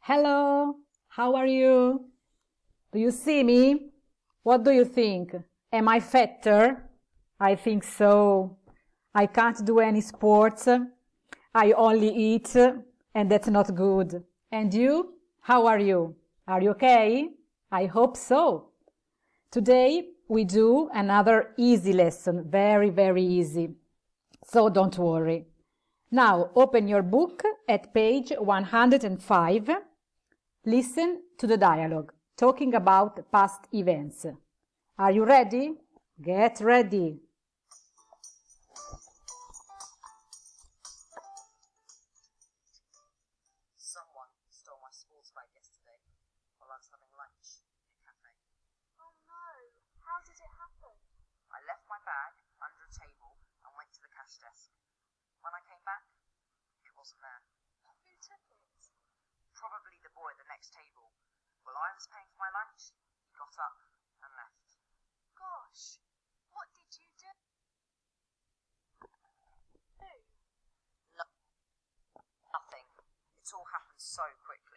Hello, how are you? Do you see me? What do you think? Am I fatter? I think so. I can't do any sports. I only eat, and that's not good. And you? How are you? Are you okay? I hope so. Today we do another easy lesson, very easy. So don't worry. Now open your book at page 105. Listen to the dialogue, talking about past events. Are you ready? Get ready. Someone stole my sports bag yesterday while I was having lunch in a cafe. Oh no, how did it happen? I left my bag under a table and went to the cash desk. When I came back, it wasn't there. Who took it? Probably the boy at the next table. While I was paying for my lunch, he got up and left. Gosh, what did you do? Nothing. It all happened so quickly.